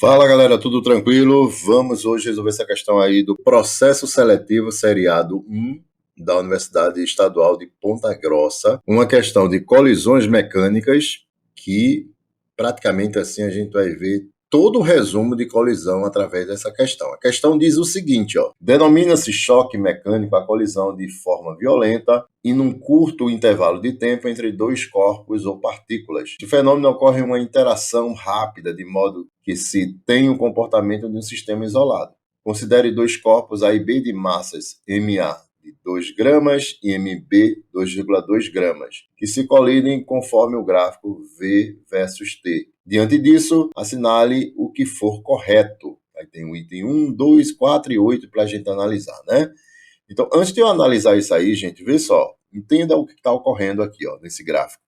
Fala galera, tudo tranquilo? Vamos hoje resolver essa questão aí do processo seletivo seriado 1 da Universidade Estadual de Ponta Grossa. Uma questão de colisões mecânicas que praticamente assim a gente vai ver todo o resumo de colisão através dessa questão. A questão diz o seguinte, ó: denomina-se choque mecânico a colisão de forma violenta e num curto intervalo de tempo entre dois corpos ou partículas. O fenômeno ocorre em uma interação rápida, de modo que se tem o comportamento de um sistema isolado. Considere dois corpos A e B de massas MA de 2 gramas e MB 2,2 gramas, que se colidem conforme o gráfico V versus T. Diante disso, assinale o que for correto. Aí tem o item 1, 2, 4 e 8 para a gente analisar, né? Então, antes de eu analisar isso aí, gente, vê só, entenda o que está ocorrendo aqui, ó, nesse gráfico.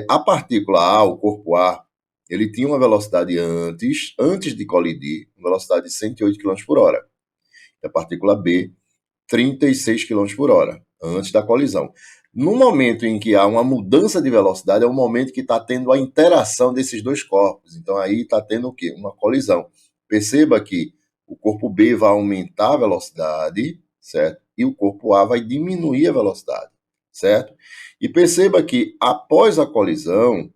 A partícula A, o corpo A, ele tinha uma velocidade antes de colidir, uma velocidade de 108 km por hora. E a partícula B, 36 km por hora, antes da colisão. No momento em que há uma mudança de velocidade, é o momento que está tendo a interação desses dois corpos. Então, aí está tendo o quê? Uma colisão. Perceba que o corpo B vai aumentar a velocidade, certo? E o corpo A vai diminuir a velocidade, certo? E perceba que após a colisão,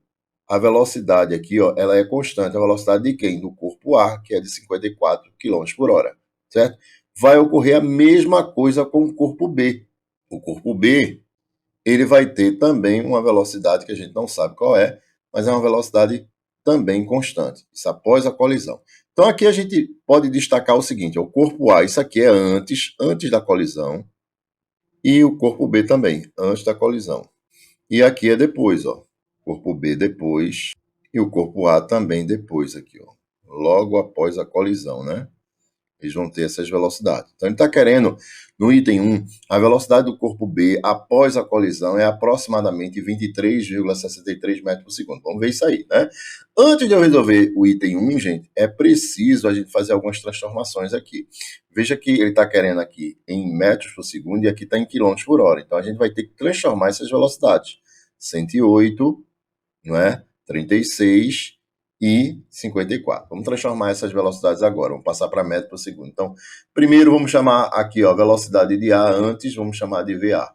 a velocidade aqui, ó, ela é constante. A velocidade de quem? Do corpo A, que é de 54 km por hora, certo? Vai ocorrer a mesma coisa com o corpo B. O corpo B, ele vai ter também uma velocidade que a gente não sabe qual é, mas é uma velocidade também constante. Isso após a colisão. Então aqui a gente pode destacar o seguinte, ó, o corpo A, isso aqui é antes da colisão, e o corpo B também, antes da colisão. E aqui é depois, ó. Corpo B depois e o corpo A também depois aqui, ó. Logo após a colisão, né? Eles vão ter essas velocidades. Então ele está querendo, no item 1, a velocidade do corpo B após a colisão é aproximadamente 23,63 metros por segundo. Vamos ver isso aí, né? Antes de eu resolver o item 1, gente, é preciso a gente fazer algumas transformações aqui. Veja que ele está querendo aqui em metros por segundo e aqui está em quilômetros por hora. Então a gente vai ter que transformar essas velocidades. 108, não é? 36 e 54. Vamos transformar essas velocidades agora. Vamos passar para metro por segundo. Então, primeiro vamos chamar aqui, ó, velocidade de A antes, vamos chamar de VA.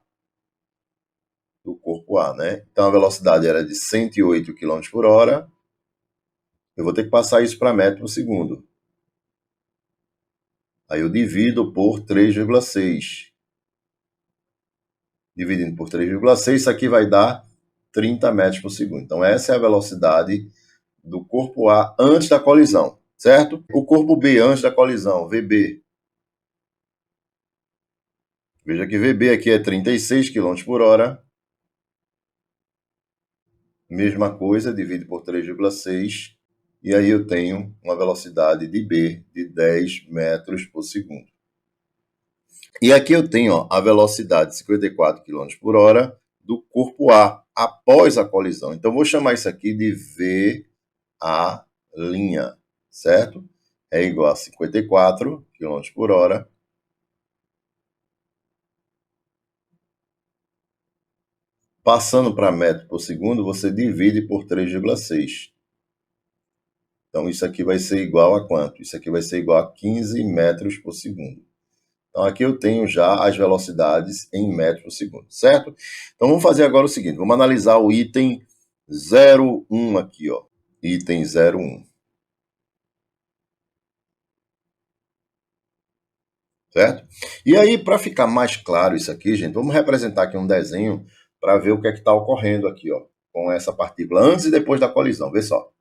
Do corpo A, né? Então, a velocidade era de 108 km por hora. Eu vou ter que passar isso para metro por segundo. Aí eu divido por 3,6. Dividindo por 3,6, isso aqui vai dar 30 metros por segundo. Então, essa é a velocidade do corpo A antes da colisão, certo? O corpo B antes da colisão, VB. Veja que VB aqui é 36 km por hora. Mesma coisa, divide por 3,6. E aí eu tenho uma velocidade de B de 10 metros por segundo. E aqui eu tenho, ó, a velocidade de 54 km por hora do corpo A após a colisão. Então, vou chamar isso aqui de VA', certo? É igual a 54 km por hora. Passando para metro por segundo, você divide por 3,6. Então, isso aqui vai ser igual a quanto? Isso aqui vai ser igual a 15 metros por segundo. Então, aqui eu tenho já as velocidades em metros por segundo, certo? Então, vamos fazer agora o seguinte. Vamos analisar o item 01 aqui, ó. Item 01. Certo? E aí, para ficar mais claro isso aqui, gente, vamos representar aqui um desenho para ver o que é que está ocorrendo aqui, ó, com essa partícula antes e depois da colisão. Vê só.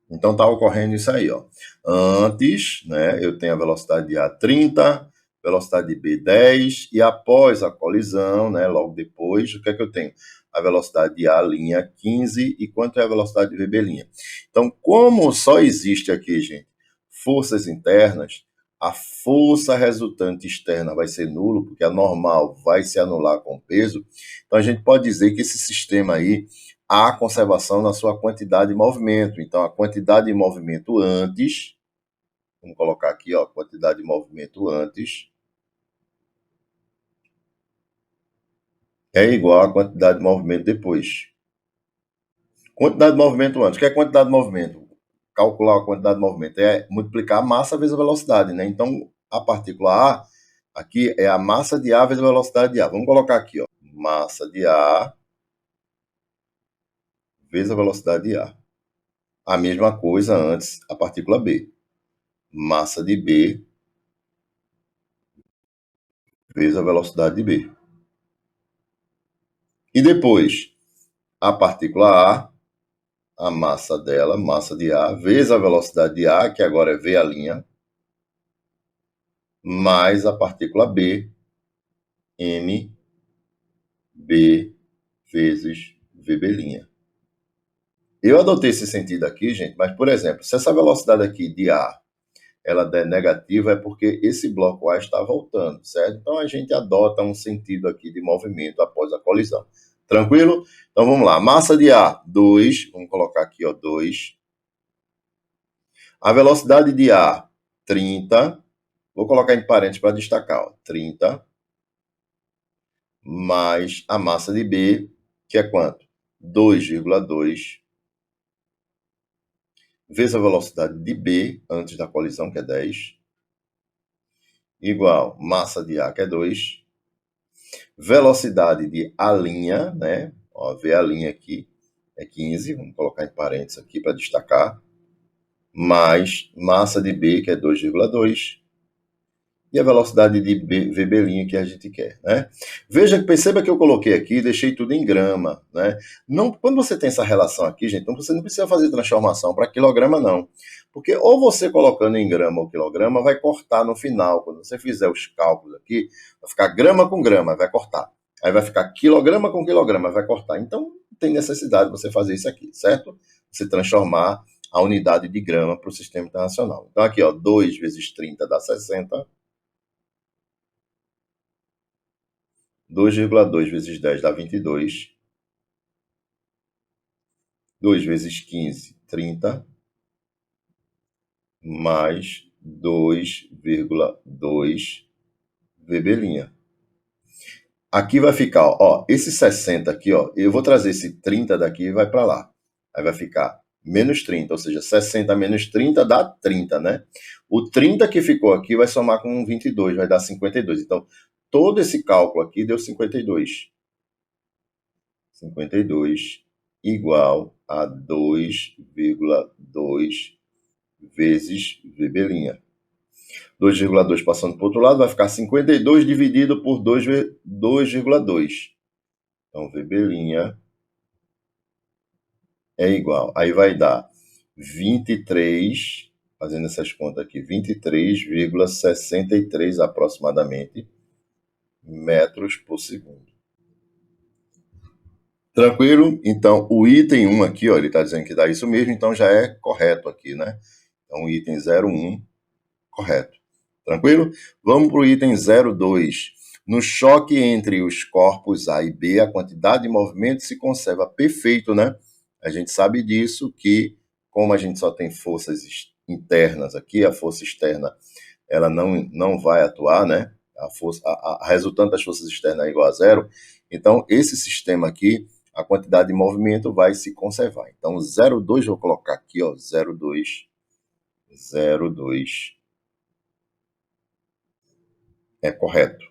Então está ocorrendo isso aí, ó. Antes, né, eu tenho a velocidade de A 30, velocidade de B 10, e após a colisão, né, logo depois, o que é que eu tenho? A velocidade de A' 15, e quanto é a velocidade de VB'? Então, como só existe aqui, gente, forças internas, a força resultante externa vai ser nulo, porque a normal vai se anular com o peso. Então, a gente pode dizer que esse sistema aí, há conservação na sua quantidade de movimento. Então, a quantidade de movimento antes, vamos colocar aqui, ó, quantidade de movimento antes, é igual à quantidade de movimento depois. Quantidade de movimento antes. O que é quantidade de movimento? calcular a quantidade de movimento? É multiplicar a massa vezes a velocidade, né? Então, a partícula A, aqui é a massa de A vezes a velocidade de A. Vamos colocar aqui, ó, massa de A vezes a velocidade de A. A mesma coisa antes, a partícula B. Massa de B vezes a velocidade de B. E depois, a partícula A massa dela, massa de A, vezes a velocidade de A, que agora é V', mais a partícula B, M, B vezes VB'. Eu adotei esse sentido aqui, gente, mas, por exemplo, se essa velocidade aqui de A ela der negativa, é porque esse bloco A está voltando, certo? Então, a gente adota um sentido aqui de movimento após a colisão. Tranquilo? Então, vamos lá. Massa de A, 2. Vamos colocar aqui, ó, 2. A velocidade de A, 30. Vou colocar em parênteses para destacar, ó, 30. Mais a massa de B, que é quanto? 2,2 vezes a velocidade de B, antes da colisão, que é 10, igual massa de A, que é 2, velocidade de A', né? Ó, V' aqui é 15, vamos colocar em parênteses aqui para destacar, mais massa de B, que é 2,2, e a velocidade de VB' que a gente quer, né? Perceba que eu coloquei aqui, deixei tudo em grama, né? Não, quando você tem essa relação aqui, gente, então você não precisa fazer transformação para quilograma, não. Porque ou você colocando em grama ou quilograma, vai cortar no final. Quando você fizer os cálculos aqui, vai ficar grama com grama, vai cortar. Aí vai ficar quilograma com quilograma, vai cortar. Então, não tem necessidade de você fazer isso aqui, certo? Você transformar a unidade de grama para o sistema internacional. Então, aqui, ó, 2 vezes 30 dá 60. 2,2 vezes 10 dá 22. 2 vezes 15, 30. Mais 2,2 VB'. Aqui vai ficar, ó, esse 60 aqui, ó, eu vou trazer esse 30 daqui e vai para lá. Aí vai ficar menos 30, ou seja, 60 menos 30 dá 30, né? O 30 que ficou aqui vai somar com 22, vai dar 52. Então, todo esse cálculo aqui deu 52. 52 igual a 2,2 vezes VB'. 2,2 passando para o outro lado, vai ficar 52 dividido por 2,2. Então, VB' é igual. Aí vai dar 23, fazendo essas contas aqui, 23,63 aproximadamente metros por segundo. Tranquilo? Então, o item 1 aqui, ó, ele está dizendo que dá isso mesmo, então já é correto aqui, né? Então, o item 01, correto. Tranquilo? Vamos para o item 02. No choque entre os corpos A e B, a quantidade de movimento se conserva perfeito, né? A gente sabe disso, que como a gente só tem forças internas aqui, a força externa ela não vai atuar, né? A resultante das forças externas é igual a zero. Então, esse sistema aqui, a quantidade de movimento vai se conservar. Então, 0,2, vou colocar aqui, ó, 0,2 é correto.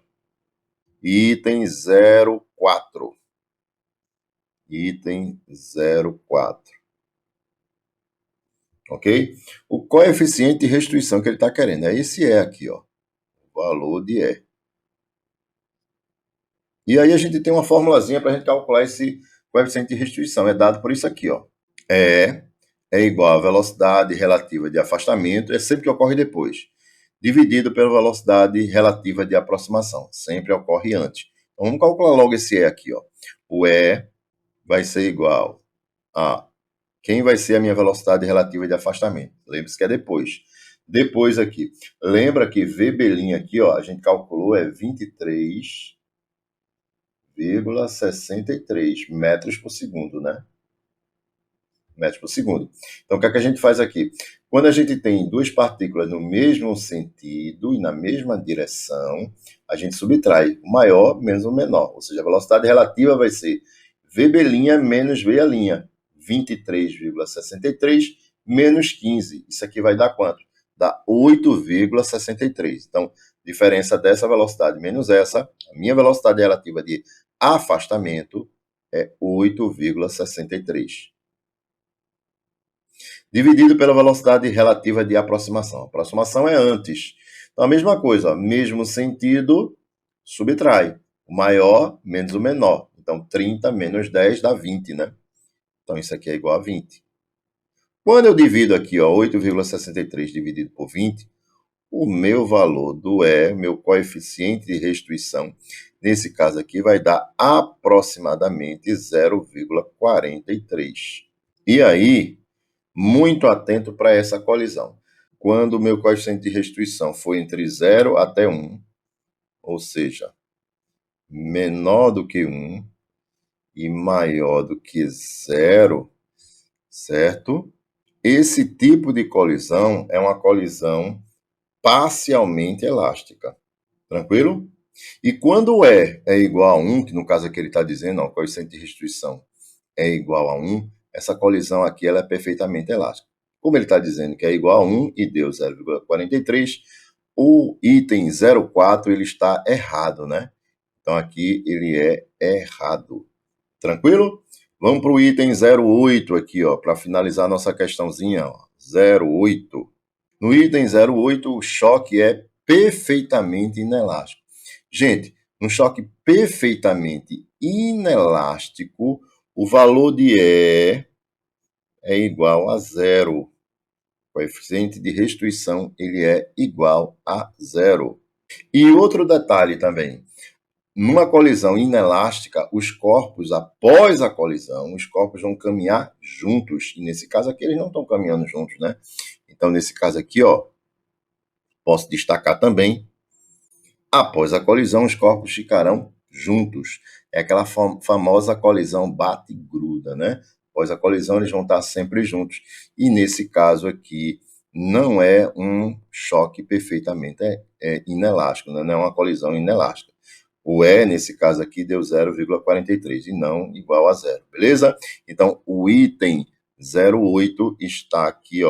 Item 04. Item 04. Ok? O coeficiente de restrição que ele está querendo é esse E aqui, ó. O valor de E. E aí a gente tem uma formulazinha para a gente calcular esse coeficiente de restrição. É dado por isso aqui, ó. E é igual à velocidade relativa de afastamento, é sempre que ocorre depois, dividido pela velocidade relativa de aproximação. Sempre ocorre antes. Então, vamos calcular logo esse E aqui, ó. O E vai ser igual a... Quem vai ser a minha velocidade relativa de afastamento? Lembre-se que é depois. Depois aqui. Lembra que VB' aqui, ó, a gente calculou, é 23,63 metros por segundo, né? Metros por segundo. Então, o que é que a gente faz aqui? Quando a gente tem duas partículas no mesmo sentido e na mesma direção, a gente subtrai o maior menos o menor. Ou seja, a velocidade relativa vai ser VB' menos V'. 23,63 menos 15. Isso aqui vai dar quanto? Dá 8,63. Então, diferença dessa velocidade menos essa, a minha velocidade relativa de afastamento é 8,63. Dividido pela velocidade relativa de aproximação. A aproximação é antes. Então, a mesma coisa, mesmo sentido, subtrai. O maior menos o menor. Então, 30 menos 10 dá 20, né? Então, isso aqui é igual a 20. Quando eu divido aqui, 8,63 dividido por 20, o meu valor do E, meu coeficiente de restituição, nesse caso aqui, vai dar aproximadamente 0,43. E aí, muito atento para essa colisão. Quando o meu coeficiente de restituição for entre 0 até 1, ou seja, menor do que 1 e maior do que 0, certo? Esse tipo de colisão é uma colisão parcialmente elástica. Tranquilo? E quando é igual a 1, que no caso aqui ele está dizendo, o coeficiente de restituição é igual a 1, essa colisão aqui ela é perfeitamente elástica. Como ele está dizendo que é igual a 1 e deu 0,43, o item 0,4 ele está errado, né? Então aqui ele é errado. Tranquilo? Vamos para o item 0,8 aqui, para finalizar nossa questãozinha, 0,8. No item 0,8, o choque é perfeitamente inelástico. Gente, um choque perfeitamente inelástico, o valor de E é igual a 0. O coeficiente de restituição ele é igual a 0. E outro detalhe também, numa colisão inelástica, os corpos, após a colisão, os corpos vão caminhar juntos. E nesse caso aqui, eles não estão caminhando juntos, né? Então, nesse caso aqui, posso destacar também, após a colisão, os corpos ficarão juntos. É aquela famosa colisão bate-gruda, né? Após a colisão, eles vão estar sempre juntos. E nesse caso aqui, não é um choque perfeitamente inelástico, né? Não é uma colisão inelástica. O E, nesse caso aqui, deu 0,43 e não igual a 0, beleza? Então, o item 0,8 está aqui,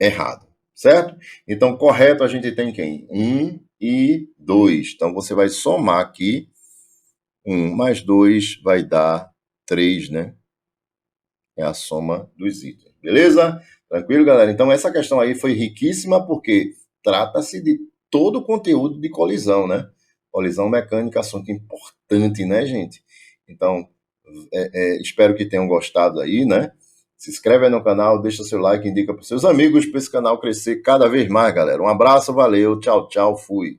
errado, certo? Então, correto a gente tem quem? 1 e 2. Então, você vai somar aqui, 1 mais 2 vai dar 3, né? É a soma dos itens, beleza? Tranquilo, galera? Então, essa questão aí foi riquíssima porque trata-se de todo o conteúdo de colisão, né? Colisão mecânica, assunto importante, né, gente? Então, espero que tenham gostado aí, né? Se inscreve aí no canal, deixa seu like, indica para seus amigos para esse canal crescer cada vez mais, galera. Um abraço, valeu, tchau, tchau, fui.